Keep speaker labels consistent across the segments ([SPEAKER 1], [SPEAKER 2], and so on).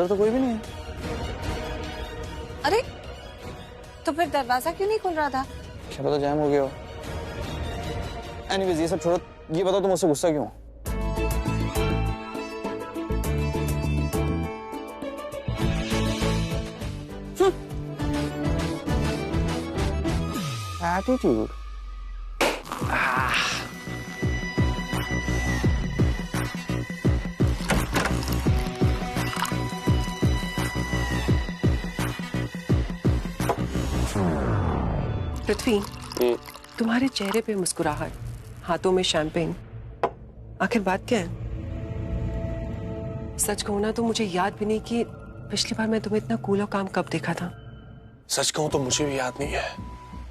[SPEAKER 1] अंदर तो कोई भी नहीं है।
[SPEAKER 2] अरे तो फिर दरवाजा क्यों नहीं खुल रहा था?
[SPEAKER 1] क्या पता जैम हो गया हो। एनीवेज ये सब छोड़ो, ये बताओ तुम मुझसे गुस्सा क्यों? एटीट्यूड।
[SPEAKER 3] पृथ्वी, तुम्हारे चेहरे पे मुस्कुराहट, हाथों में शैंपेन, आखिर बात क्या है? सच कहूं ना तो मुझे याद भी नहीं कि पिछली बार मैं तुम्हें इतना कूल और काम कब देखा था।
[SPEAKER 4] सच कहूं तो मुझे भी याद नहीं है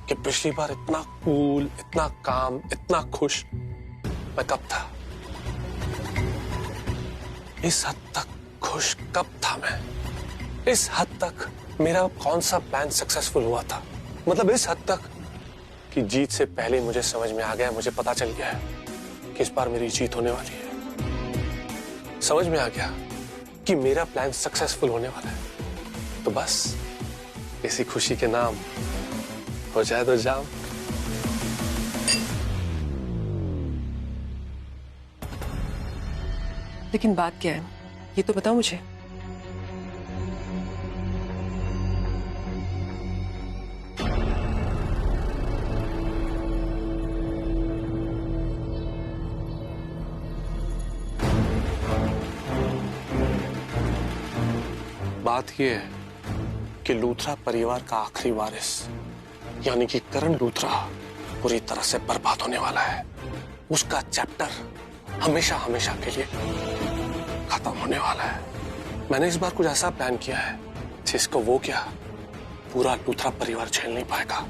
[SPEAKER 4] कि पिछली बार इतना कूल, इतना काम, इतना खुश मैं कब था। इस हद तक खुश कब था मैं? इस हद तक मेरा कौन सा प्लान सक्सेसफुल हुआ था? मतलब इस हद तक कि जीत से पहले मुझे समझ में आ गया, मुझे पता चल गया है कि इस बार मेरी जीत होने वाली है। समझ में आ गया कि मेरा प्लान सक्सेसफुल होने वाला है। तो बस इसी खुशी के नाम हो जाए तो जाम।
[SPEAKER 3] लेकिन बात क्या है ये तो बताओ मुझे।
[SPEAKER 4] बात यह है कि लूथरा परिवार का आखिरी वारिस यानी कि करण लूथरा पूरी तरह से बर्बाद होने वाला है। उसका चैप्टर हमेशा हमेशा के लिए खत्म होने वाला है। मैंने इस बार कुछ ऐसा प्लान किया है जिसको वो क्या पूरा लूथरा परिवार झेल नहीं पाएगा।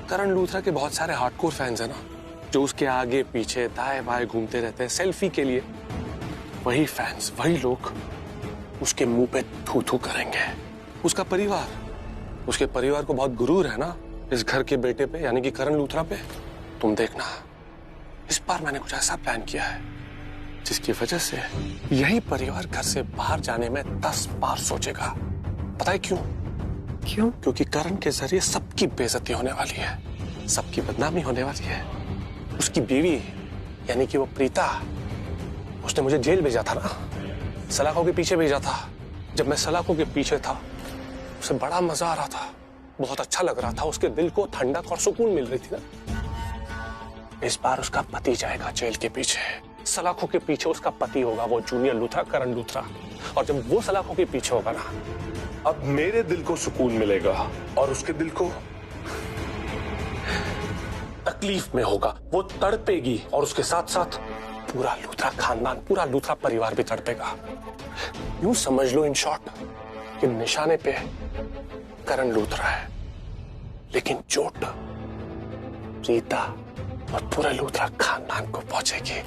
[SPEAKER 4] करण लूथरा के बहुत सारे हार्डकोर फैंस हैं ना, जो उसके आगे पीछे दाएं बाएं घूमते रहते हैं सेल्फी के लिए। वही फैंस, वही लोग उसके मुंह पे थू थू करेंगे। उसका परिवार, उसके परिवार को बहुत गुरूर है ना इस घर के बेटे पे यानी कि करण लूथरा पे। तुम देखना, इस बार मैंने कुछ ऐसा प्लान किया है जिसकी वजह से यही परिवार घर से बाहर जाने में 10 बार सोचेगा। पता है क्यों?
[SPEAKER 3] क्यों?
[SPEAKER 4] क्योंकि करण के जरिए सबकी बेइज्जती होने वाली है, सबकी बदनामी होने वाली है। उसकी बीवी यानी कि वो प्रीता, उसने मुझे जेल भेजा था ना, सलाखों के पीछे भेजा था। जब मैं सलाखों के पीछे था उसे बड़ा मजा आ रहा था, बहुत अच्छा लग रहा था, उसके दिल को ठंडक और सुकून मिल रही थी ना। इस बार उसका पति जाएगा जेल के पीछे, सलाखों के पीछे उसका पति होगा वो जूनियर लूथरा, करण लूथरा। और जब वो सलाखों के पीछे होगा ना,
[SPEAKER 5] अब मेरे दिल को सुकून मिलेगा और उसके दिल को
[SPEAKER 4] तकलीफ में होगा। वो तड़पेगी और उसके साथ साथ पूरा लूथरा खानदान, पूरा लूथरा परिवार भी तड़पेगा। यूं समझ लो इन शॉर्ट कि निशाने पे करण लूथरा है, लेकिन चोट रीता और पूरे लूथरा खानदान को पहुंचेगी।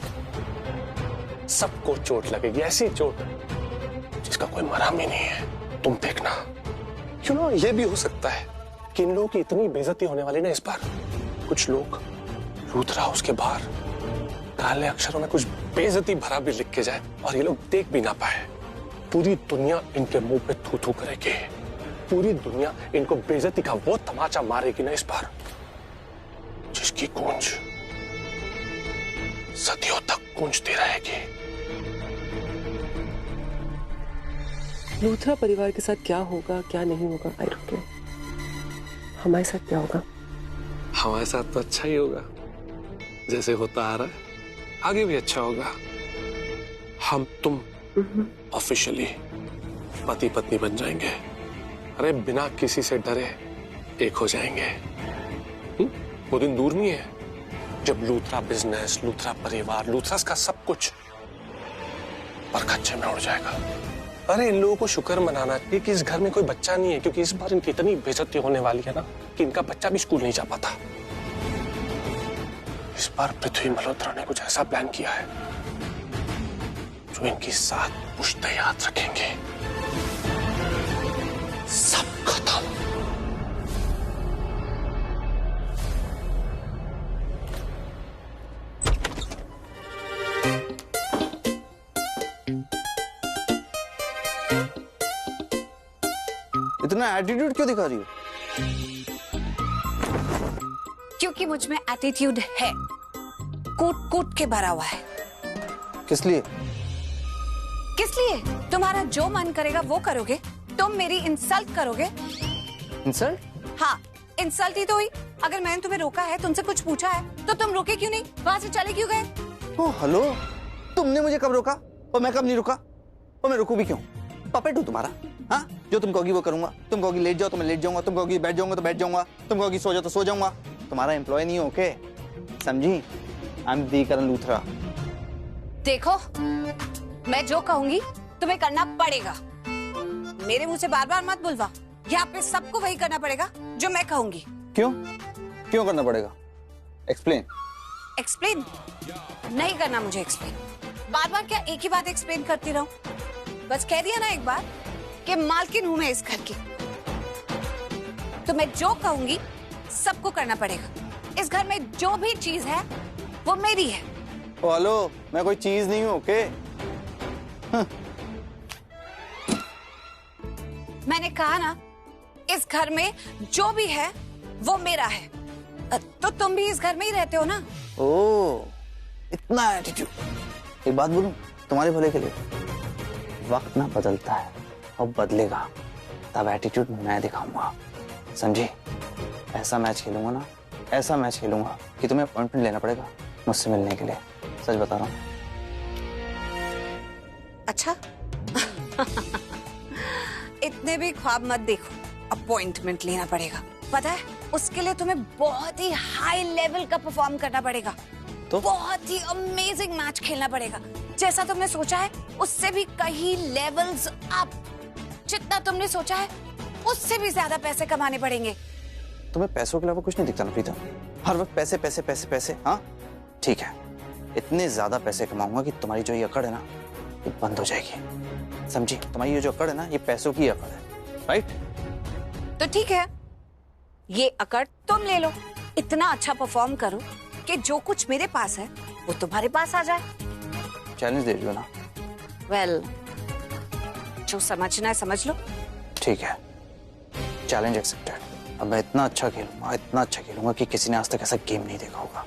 [SPEAKER 4] सबको चोट लगेगी, ऐसी चोट जिसका कोई मरहम ही नहीं है। तुम देखना। क्यों ना ये भी हो सकता है कि इन लोगों की इतनी बेइज्जती होने वाली ना इस बार, कुछ लोग लूथरा उसके बाहर काले अक्षरों में कुछ बेइज्जती भरा भी लिख के जाए और ये लोग देख भी ना पाए। पूरी दुनिया इनके मुंह पे थू थू करेगी, पूरी दुनिया इनको बेइज्जती का वो तमाचा मारेगी ना इस बार जिसकी गूंज सदियों तक गूंजती रहेगी।
[SPEAKER 3] लूथरा परिवार के साथ क्या होगा क्या नहीं होगा आई डोंट केयर। हमारे साथ क्या होगा?
[SPEAKER 4] हमारे साथ तो अच्छा ही होगा, जैसे होता आ रहा है आगे भी अच्छा होगा। हम तुम ऑफिशियली पति पत्नी बन जाएंगे। अरे बिना किसी से डरे एक हो जाएंगे। वो दिन दूर नहीं है जब लूथरा बिजनेस, लूथरा परिवार, लूथरस का सब कुछ परखच्चे में उड़ जाएगा। अरे इन लोगों को शुक्र मनाना चाहिए कि इस घर में कोई बच्चा नहीं है, क्योंकि इस बार इनकी इतनी बेइज्जती होने वाली है ना कि इनका बच्चा भी स्कूल नहीं जा पाता। इस बार पृथ्वी मल्होत्रा ने कुछ ऐसा प्लान किया है जो इनकी 7 पुश्तें याद रखेंगे। सब खत्म।
[SPEAKER 1] इतना एटीट्यूड क्यों दिखा रही हो?
[SPEAKER 2] क्योंकि मुझ में एटीट्यूड है, कूट कूट के भरा हुआ है।
[SPEAKER 1] किस लिए?
[SPEAKER 2] किस लिए? तुम्हारा जो मन करेगा वो करोगे। तुम मेरी इंसल्ट करोगे।
[SPEAKER 1] इंसल्ट?
[SPEAKER 2] हाँ, इंसल्ट ही तो हुई। अगर मैंने तुम्हें रोका है, तुमसे कुछ पूछा है, तो तुम रुके क्यों नहीं? वहां से चले क्यों गए?
[SPEAKER 1] ओ हेलो, तुमने मुझे कब रोका और मैं कब नहीं रुका? और मैं रुकू भी क्यों? पपेट हूँ तुम्हारा? हाँ, जो तुम कहोगी वो करूंगा। तुम कहोगी लेट जाओ तो मैं लेट जाऊंगा, तुम कहोगी बैठ जाऊंगा तो बैठ जाऊंगा, तुम कहोगी सो जाओ तो सो जाऊंगा। तुम्हारा एम्प्लॉय नहीं हो, ओके? समझी? I am the Karan Luthra.
[SPEAKER 2] देखो, मैं जो कहूंगी तुम्हें करना पड़ेगा। मेरे मुंह से बार बार मत बुलवा। यहाँ पे सबको वही करना पड़ेगा जो मैं कहूंगी।
[SPEAKER 1] क्यों? क्यों करना पड़ेगा? एक्सप्लेन।
[SPEAKER 2] एक्सप्लेन? नहीं करना मुझे एक्सप्लेन। बार बार क्या एक ही बात एक्सप्लेन करती रहूं? बस कह दिया ना एक बार कि मालकिन हूं मैं इस घर की। तो मैं जो कहूंगी सबको करना पड़ेगा। इस घर में जो भी चीज है वो मेरी है।
[SPEAKER 1] ओ हेलो, मैं कोई चीज नहीं हूँ, ओके?
[SPEAKER 2] मैंने कहा ना, इस घर में जो भी है वो मेरा है। तो तुम भी इस घर में ही रहते हो ना?
[SPEAKER 1] ओ, इतना एटीट्यूड। एक बात बोलूं तुम्हारे भले के लिए, वक्त ना बदलता है और बदलेगा तब एटीट्यूड मैं दिखाऊंगा, समझी? ऐसा मैच खेलूंगा ना, ऐसा मैच खेलूंगा कि तुम्हें अपॉइंटमेंट लेना पड़ेगा मुझसे मिलने के लिए। सच बता रहा हूँ।
[SPEAKER 2] अच्छा। इतने भी ख्वाब मत देखो। अपॉइंटमेंट लेना पड़ेगा, पता है? उसके लिए तुम्हें बहुत ही हाई लेवल का परफॉर्म करना पड़ेगा।
[SPEAKER 1] तो
[SPEAKER 2] बहुत ही अमेजिंग मैच खेलना पड़ेगा। जैसा तुमने सोचा है उससे भी कई लेवल्स अप। जितना तुमने सोचा है उससे भी ज्यादा पैसे कमाने पड़ेंगे।
[SPEAKER 1] तुम्हें पैसों के अलावा कुछ नहीं दिखता ना प्रीतम? हर वक्त पैसे पैसे पैसे पैसे। हाँ ठीक है, इतने ज्यादा पैसे कमाऊंगा कि तुम्हारी जो ये अकड़ है ना, ये बंद हो जाएगी, समझी? तुम्हारी ये जो अकड़ है ना, ये पैसों की अकड़ है, राइट?
[SPEAKER 2] तो ठीक है, ये अकड़ तुम ले लो। इतना अच्छा परफॉर्म करो कि जो कुछ मेरे पास है वो तुम्हारे पास आ जाए।
[SPEAKER 1] चैलेंज दे दो ना।
[SPEAKER 2] वेल, जो समझना है समझ लो।
[SPEAKER 1] ठीक है, चैलेंज एक्सेप्टेड। अब मैं इतना अच्छा खेलूंगा कि किसी ने आज तक ऐसा गेम नहीं देखा होगा।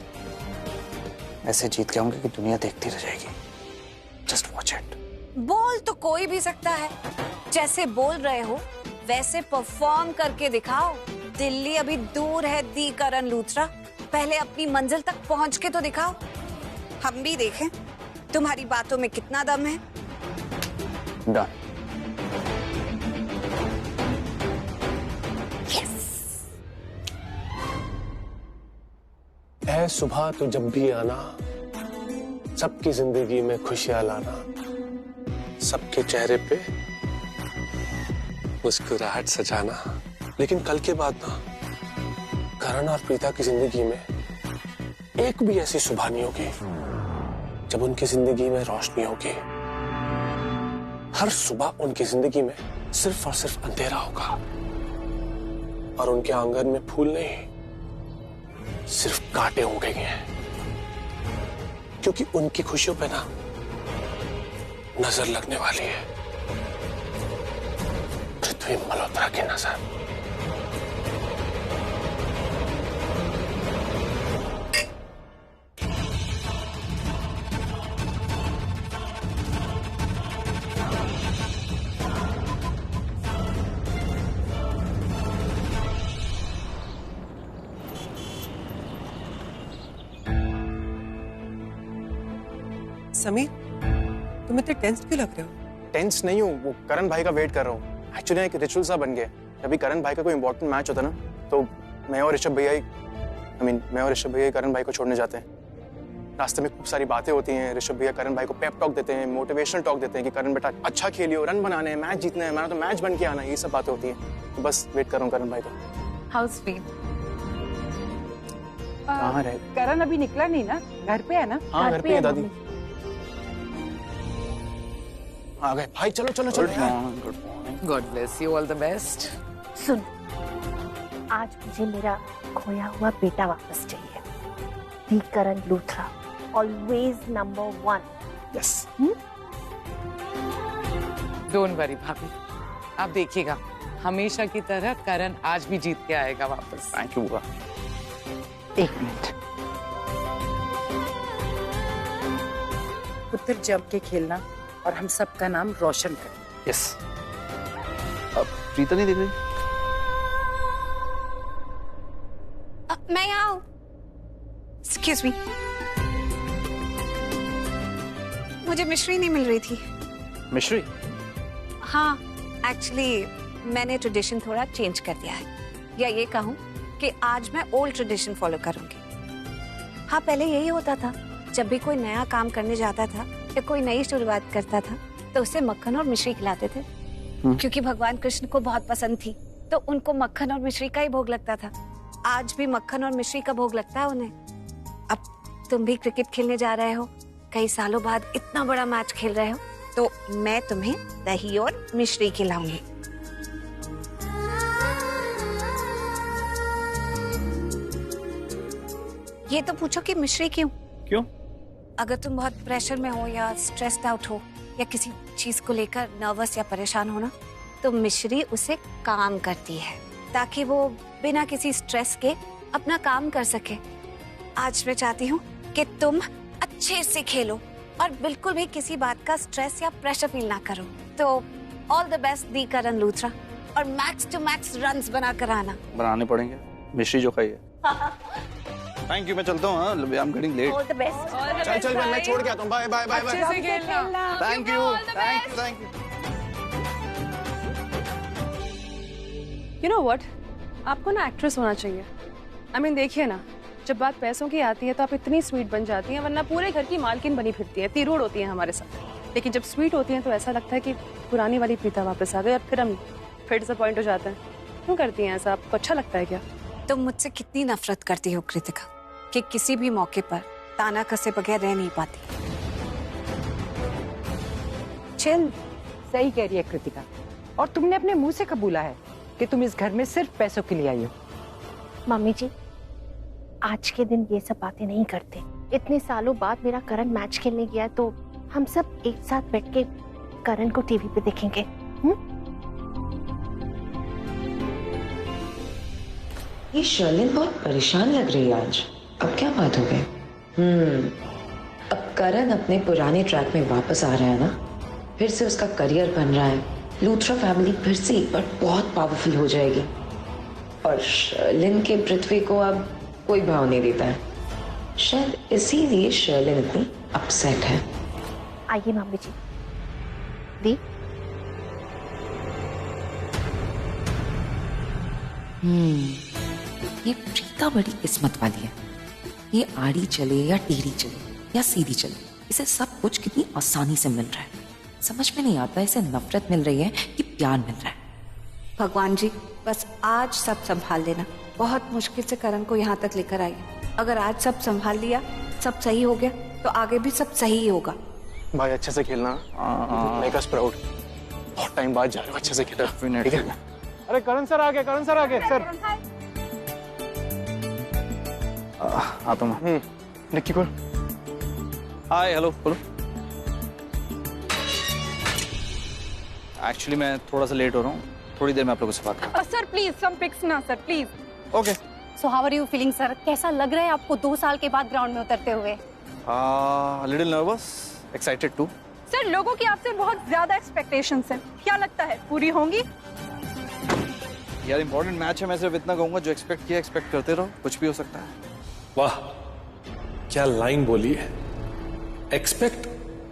[SPEAKER 1] ऐसे जीत के आऊंगा कि दुनिया देखती रह जाएगी। Just watch it.
[SPEAKER 2] बोल तो कोई भी सकता है, जैसे बोल रहे हो वैसे परफॉर्म करके दिखाओ। दिल्ली अभी दूर है दी करण लूथरा, पहले अपनी मंजिल तक पहुंच के तो दिखाओ। हम भी देखें तुम्हारी बातों में कितना दम है।
[SPEAKER 1] डन।
[SPEAKER 4] ऐ सुबह तो जब भी आना, सबकी जिंदगी में खुशियां लाना, सबके चेहरे पे मुस्कुराहट सजाना। लेकिन कल के बाद ना, करण और प्रीता की जिंदगी में एक भी ऐसी सुबह नहीं होगी जब उनकी जिंदगी में रोशनी होगी। हर सुबह उनकी जिंदगी में सिर्फ और सिर्फ अंधेरा होगा और उनके आंगन में फूल नहीं, सिर्फ कांटे उगेंगे। क्योंकि उनकी खुशियों पे ना नजर लगने वाली है, पृथ्वी मल्होत्रा की नजर।
[SPEAKER 3] समीर, तुम इतने टेंस क्यों लग रहे हो?
[SPEAKER 6] टेंस नहीं हूँ, वो करण भाई का वेट कर रहा हूँ। एक्चुअली एक रिचुअल सा बन गया। जब भी करण भाई का कोई इंपॉर्टेंट मैच होता है ना, तो मैं और ऋषभ भैया ही करण भाई को छोड़ने जाते हैं। रास्ते में खूब सारी बातें होती हैं। ऋषभ भैया करण भाई को पेप टॉक देते हैं, मोटिवेशनल टॉक देते हैं कि करण बेटा अच्छा खेलियो, रन बनाने हैं, मैच जीतना है, हमारा तो मैच बन के आना है। ये सब बातें होती हैं। तो बस वेट कर रहा हूँ करण भाई का।
[SPEAKER 7] How sweet.
[SPEAKER 6] कहाँ रहे?
[SPEAKER 7] करण अभी निकला नहीं ना, घर पे है ना?
[SPEAKER 6] हाँ घर पे है दादी। आ गए भाई, चलो चलो चलो।
[SPEAKER 7] God bless you, all the best.
[SPEAKER 8] सुन, आज मुझे मेरा खोया हुआ बेटा वापस चाहिए। The Karan Luthra, always number 1।
[SPEAKER 6] Yes.
[SPEAKER 7] Don't worry भाभी, आप देखिएगा हमेशा की तरह करण आज भी जीत के आएगा वापस।
[SPEAKER 6] थैंक यू बुआ।
[SPEAKER 7] एक मिनट, पुत्र जम के खेलना और हम सबका नाम रोशन करना।
[SPEAKER 6] यस। अब प्रीता नहीं दिख रही?
[SPEAKER 2] मैं यहाँ हूँ। Excuse me. मुझे मिश्री नहीं मिल रही थी।
[SPEAKER 6] मिश्री?
[SPEAKER 2] हाँ, एक्चुअली मैंने ट्रेडिशन थोड़ा चेंज कर दिया है, या ये कहूँ कि आज मैं ओल्ड ट्रेडिशन फॉलो करूंगी। हाँ, पहले यही होता था, जब भी कोई नया काम करने जाता था या कोई नई शुरुआत करता था तो उसे मक्खन और मिश्री खिलाते थे, क्योंकि भगवान कृष्ण को बहुत पसंद थी, तो उनको मक्खन और मिश्री का ही भोग लगता था। आज भी मक्खन और मिश्री का भोग लगता है उन्हें। अब तुम भी क्रिकेट खेलने जा रहे हो, कई सालों बाद इतना बड़ा मैच खेल रहे हो, तो मैं तुम्हें दही और मिश्री खिलाऊंगी। ये तो पूछो कि मिश्री क्यों?
[SPEAKER 6] क्यों?
[SPEAKER 2] अगर तुम बहुत प्रेशर में हो या स्ट्रेस्ड आउट हो या किसी चीज को लेकर नर्वस या परेशान हो ना, तो मिश्री उसे काम करती है ताकि वो बिना किसी स्ट्रेस के अपना काम कर सके। आज मैं चाहती हूँ कि तुम अच्छे से खेलो और बिल्कुल भी किसी बात का स्ट्रेस या प्रेशर फील ना करो। तो ऑल द बेस्ट दी करण लूथरा, और मैक्स टू मैक्स रन्स बना कर आना।
[SPEAKER 6] बनाने पड़ेंगे, मिश्री जो खाई है। थैंक यू, मैं चलता हूँ। I am getting late.
[SPEAKER 8] All the best.
[SPEAKER 6] चल मैं छोड़ के आता हूँ। Bye bye bye bye.
[SPEAKER 7] अच्छे से खेलना।
[SPEAKER 6] Thank you thank you.
[SPEAKER 3] You know what, आपको ना एक्ट्रेस होना चाहिए। आई मीन देखिए ना, जब बात पैसों की आती है तो आप इतनी स्वीट बन जाती हैं, वरना पूरे घर की मालकिन बनी फिरती है, तिरूड़ होती है हमारे साथ। लेकिन जब स्वीट होती हैं तो ऐसा लगता है कि पुरानी वाली प्रीता वापस आ गई, और फिर हम फिर डिसअपॉइंट हो जाते हैं। क्यों करती हैं ऐसा? आपको अच्छा लगता है क्या?
[SPEAKER 2] तुम मुझसे कितनी नफरत करती हो कृतिका, कि किसी भी मौके पर ताना कसे बगैर रह नहीं पाती।
[SPEAKER 7] चिल, सही कह रही है कृतिका, और तुमने अपने मुंह से कबूला है कि तुम इस घर में सिर्फ पैसों के लिए आई हो।
[SPEAKER 8] मम्मी जी, आज के दिन ये सब बातें नहीं करते। इतने सालों बाद मेरा करण मैच खेलने गया है, तो हम सब एक साथ बैठ के करण को टीवी पे देखेंगे।
[SPEAKER 9] ये शर्लिन बहुत परेशान लग रही है आज। अब क्या बात हो गई? अब करण अपने पुराने ट्रैक में वापस आ रहा है ना, फिर से उसका करियर बन रहा है, लूथरा फैमिली फिर से एक बार बहुत पावरफुल हो जाएगी, और शर्लिन के पृथ्वी को अब कोई भाव नहीं देता है। शायद इसीलिए शर्लिन इतनी अपसेट है।
[SPEAKER 8] आइए मम्मी जी। दी,
[SPEAKER 9] ये प्रीता बड़ी किस्मत वाली है। ये आड़ी चले या टेढ़ी चले या सीधी चले, इसे सब कुछ कितनी आसानी से मिल रहा है। समझ में नहीं आता इसे नफरत मिल रही है कि प्यार मिल रहा है।
[SPEAKER 2] भगवान जी, बस आज सब संभाल लेना। बहुत मुश्किल से करण को यहाँ तक लेकर आई। अगर आज सब संभाल लिया, सब सही हो गया, तो आगे भी सब सही ही होगा।
[SPEAKER 6] भाई अच्छे से खेलना। Make us proud. बहुत टाइम बाद जा रहे हो, अच्छे से खेलना, ठीक है? अरे करण सर आ गए, करण सर आ गए। सर आता हूँ। निक्की को हाय, हेलो, बोलो। एक्चुअली मैं थोड़ा सा लेट हो रहा हूँ, थोड़ी देर में आप लोगों से बात करूँ।
[SPEAKER 3] सर प्लीज, सम पिक्स ना sir, please.
[SPEAKER 6] Okay.
[SPEAKER 8] So how are you feeling sir? कैसा लग रहा है आपको 2 साल के बाद ग्राउंड में उतरते हुए?
[SPEAKER 6] Little nervous, excited too.
[SPEAKER 3] Sir, लोगों की आपसे बहुत ज्यादा एक्सपेक्टेशंस हैं, क्या लगता है पूरी होंगी?
[SPEAKER 6] यार इंपॉर्टेंट मैच है, मैं सिर्फ इतना कहूंगा, जो एक्सपेक्ट किया एक्सपेक्ट करते रहो, कुछ भी हो सकता है।
[SPEAKER 5] वाह, क्या लाइन बोली है। एक्सपेक्ट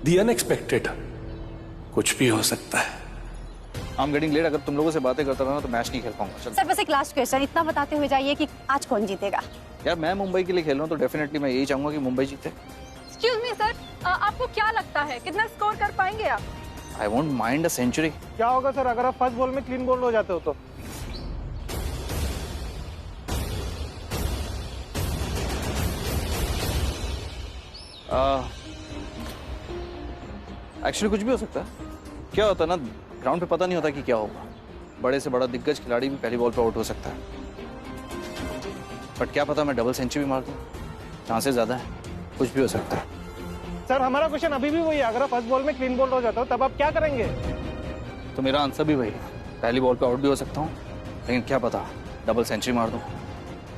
[SPEAKER 5] द अनएक्सपेक्टेड, कुछ भी हो सकता है।
[SPEAKER 6] I am getting late. अगर तुम लोगों से बातें करता रहा तो मैच नहीं खेल पाऊंगा। चल
[SPEAKER 8] सर बस एक लास्ट क्वेश्चन, इतना बताते हुए जाइए कि आज कौन जीतेगा?
[SPEAKER 6] यार मैं मुंबई के लिए खेल रहा हूँ, तो डेफिनेटली मैं यही चाहूंगा कि मुंबई जीते।
[SPEAKER 3] एक्सक्यूज मी सर, आपको क्या लगता है कितना स्कोर कर पाएंगे आप?
[SPEAKER 6] I won't mind a century.
[SPEAKER 10] क्या होगा सर अगर आप फर्स्ट बॉल में क्लीन बोल्ड हो जाते हो तो?
[SPEAKER 6] एक्चुअली कुछ भी हो सकता है। क्या होता है ना, ग्राउंड पे पता नहीं होता कि क्या होगा। बड़े से बड़ा दिग्गज खिलाड़ी भी पहली बॉल पे आउट हो सकता है, बट क्या पता मैं डबल सेंचुरी मार दूं। चांसेस ज्यादा है, कुछ भी हो सकता है।
[SPEAKER 10] सर हमारा क्वेश्चन अभी भी वही है, अगर आप फर्स्ट बॉल में क्लीन बोल्ड हो जाते हो तब आप क्या करेंगे?
[SPEAKER 6] तो मेरा आंसर भी वही है,
[SPEAKER 1] पहली बॉल पे आउट भी हो सकता हूँ, लेकिन क्या पता डबल सेंचुरी मार दूँ,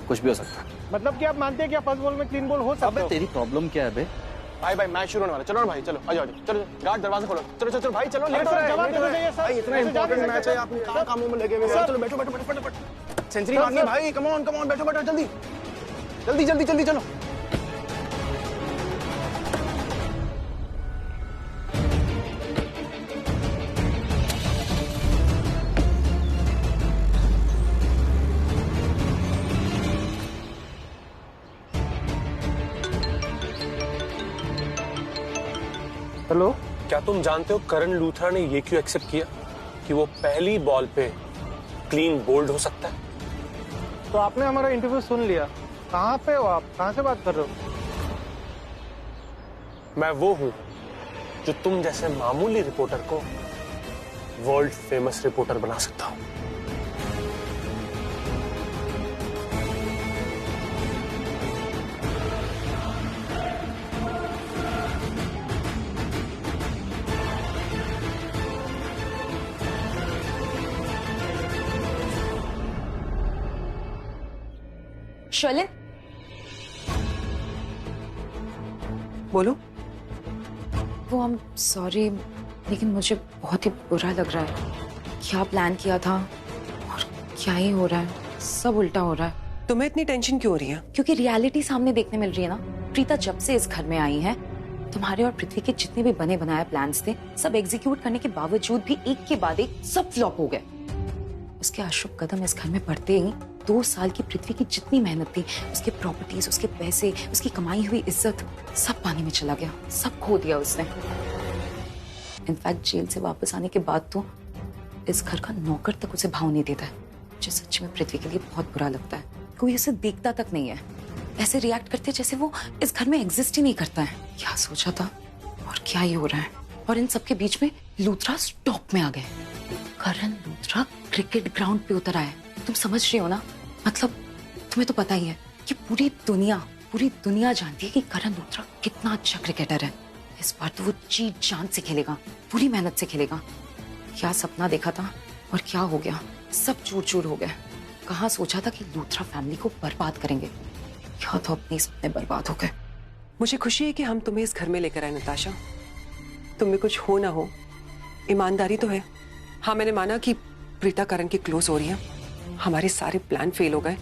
[SPEAKER 1] कुछ भी हो सकता है।
[SPEAKER 10] मतलब कि आप मानते हैं कि फर्स्ट बॉल में क्लीन बॉल हो सकता है?
[SPEAKER 1] तेरी प्रॉब्लम क्या है बे?
[SPEAKER 6] भाई मैच शुरू होने वाला, चलो ना भाई, चलो आ जाओ, चलो गार्ड दरवाजा खोलो, चलो चलो भाई, चलो लेट हो रहा है,
[SPEAKER 10] जवाब देना चाहिए सर।
[SPEAKER 6] भाई इतना इंपॉर्टेंट मैच है, आप कहाँ कामों में लगे हुए हैं? चलो बैठो बैठो बैठो फटाफट, सेंचुरी मारनी है भाई, कम ऑन बैठो बैठो जल्दी जल्दी जल्दी जल्दी चलो।
[SPEAKER 10] हेलो,
[SPEAKER 4] क्या तुम जानते हो करण लूथरा ने ये क्यों एक्सेप्ट किया कि वो पहली बॉल पे क्लीन बोल्ड हो सकता है?
[SPEAKER 10] तो आपने हमारा इंटरव्यू सुन लिया, कहाँ पे हो आप, कहाँ से बात कर रहे हो?
[SPEAKER 4] मैं वो हूं जो तुम जैसे मामूली रिपोर्टर को वर्ल्ड फेमस रिपोर्टर बना सकता हूं।
[SPEAKER 11] शर्लिन,
[SPEAKER 3] बोलो।
[SPEAKER 11] वो आई एम सॉरी, लेकिन मुझे बहुत ही बुरा लग रहा है। क्या प्लान किया था और क्या ही हो रहा है, सब उल्टा हो रहा है।
[SPEAKER 3] तुम्हें इतनी टेंशन क्यों हो रही है?
[SPEAKER 11] क्योंकि रियलिटी सामने देखने मिल रही है ना। प्रीता जब से इस घर में आई है, तुम्हारे और पृथ्वी के जितने भी बने बनाए प्लान्स थे, सब एग्जीक्यूट करने के बावजूद भी एक के बाद एक सब फ्लॉप हो गए। उसके अशुभ कदम इस घर में पड़ते ही 2 साल की पृथ्वी की जितनी मेहनत थी, उसके प्रॉपर्टीज, उसके पैसे, उसकी कमाई हुई इज्जत, सब पानी में चला गया, सब खो दिया उसने। इनफैक्ट जेल से वापस आने के बाद तो इस घर का नौकर तक उसे भाव नहीं देता है, जो सच में पृथ्वी के लिए बहुत बुरा लगता है। कोई उसे देखता तक नहीं है, ऐसे रिएक्ट करते जैसे वो इस घर में एग्जिस्ट ही नहीं करता है। क्या सोचा था और क्या ही हो रहा है। और इन सबके बीच में लूथरा स्टॉप में आ गए। करण लूथरा क्रिकेट ग्राउंड पे उतर आया। तुम समझ रहे हो ना? मतलब तुम्हें तो पता ही है कि पूरी दुनिया जानती है कि करण लूथरा कितना अच्छा क्रिकेटर है। इस बार तो वो जी जान से खेलेगा, पूरी मेहनत से खेलेगा। क्या सपना देखा था और क्या हो गया, सब चूर चूर हो गया। कहाँ सोचा था कि लूथरा फैमिली को बर्बाद करेंगे, क्या तो अपने सपने बर्बाद हो गए।
[SPEAKER 3] मुझे खुशी है कि हम तुम्हें इस घर में लेकर आए नताशा। तुम्हें कुछ हो ना हो, ईमानदारी तो है। हाँ, मैंने माना कि प्रीता करण की क्लोज हो रही है, हमारे सारे प्लान फेल हो गए,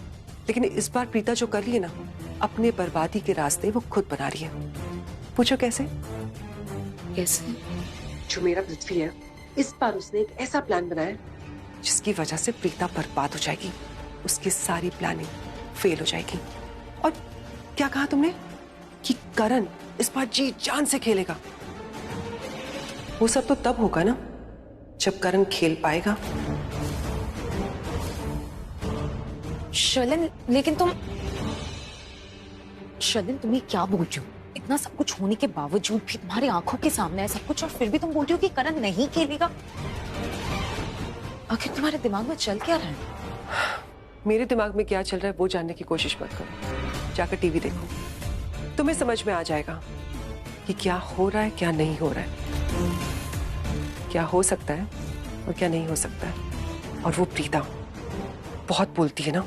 [SPEAKER 3] लेकिन इस बार प्रीता जो कर रही है ना, अपने बर्बादी के रास्ते वो खुद बना रही है। पूछो कैसे?
[SPEAKER 11] कैसे?
[SPEAKER 3] जो मेरा पृथ्वी है, इस बार उसने एक ऐसा प्लान बनाया जिसकी वजह से प्रीता बर्बाद हो जाएगी, उसकी सारी प्लानिंग फेल हो जाएगी। और क्या कहा तुमने कि करण इस बार जी जान से खेलेगा? वो सब तो तब होगा ना जब करण खेल पाएगा।
[SPEAKER 11] शर्लिन, लेकिन शर्लिन तुम ये क्या बोल रही हो? इतना सब कुछ होने के बावजूद भी तुम्हारी आंखों के सामने है सब कुछ, और फिर भी तुम बोल रही हो कि करण नहीं खेलेगा। आखिर तुम्हारे दिमाग में चल क्या रहा है?
[SPEAKER 3] मेरे दिमाग में क्या चल रहा है वो जानने की कोशिश मत करो, जाकर टीवी देखो, तुम्हें समझ में आ जाएगा कि क्या हो रहा है, क्या नहीं हो रहा है, क्या हो सकता है और क्या नहीं हो सकता है। और वो प्रीता बहुत बोलती है ना,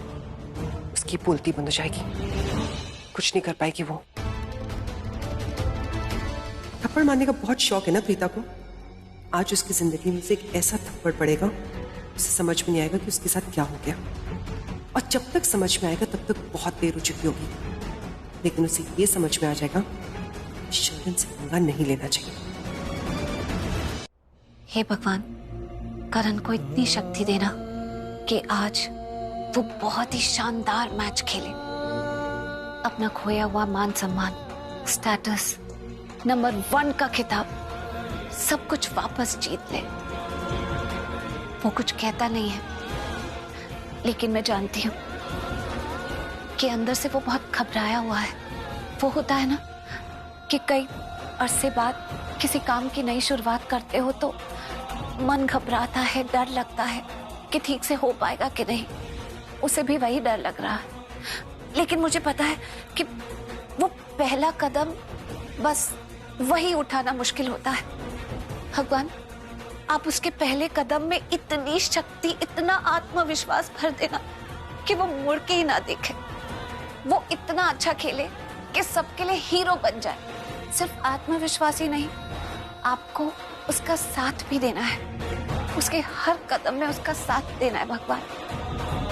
[SPEAKER 3] उसकी बोलती बंद हो जाएगी, कुछ नहीं कर पाएगी वो। थप्पड़ मारने का बहुत शौक है ना प्रीता को। आज उसकी जिंदगी में से एक ऐसा थप्पड़ पड़ेगा, उसे समझ में नहीं आएगा कि उसके साथ क्या हो गया। और जब तक समझ में आएगा तब तक बहुत देर हो चुकी होगी, लेकिन उसे ये समझ में आ जाएगा शर्लिन से पंगा नहीं लेना चाहिए।
[SPEAKER 2] हे भगवान, करण को इतनी शक्ति देना कि आज वो बहुत ही शानदार मैच खेले, अपना खोया हुआ मान सम्मान, स्टेटस, नंबर 1 का खिताब, सब कुछ वापस जीत ले। वो कुछ कहता नहीं है, लेकिन मैं जानती हूँ कि अंदर से वो बहुत घबराया हुआ है। वो होता है ना कि कई अरसे बाद किसी काम की नई शुरुआत करते हो तो मन घबराता है, डर लगता है कि ठीक से हो पाएगा कि नहीं। उसे भी वही डर लग रहा है, लेकिन मुझे पता है कि वो पहला कदम बस वही उठाना मुश्किल होता है। भगवान, आप उसके पहले कदम में इतनी शक्ति, इतना आत्मविश्वास भर देना कि वो मुड़ के ही ना देखे। वो इतना अच्छा खेले कि सबके लिए हीरो बन जाए। सिर्फ आत्मविश्वास ही नहीं, आपको उसका साथ भी देना है, उसके हर कदम में उसका साथ देना है भगवान।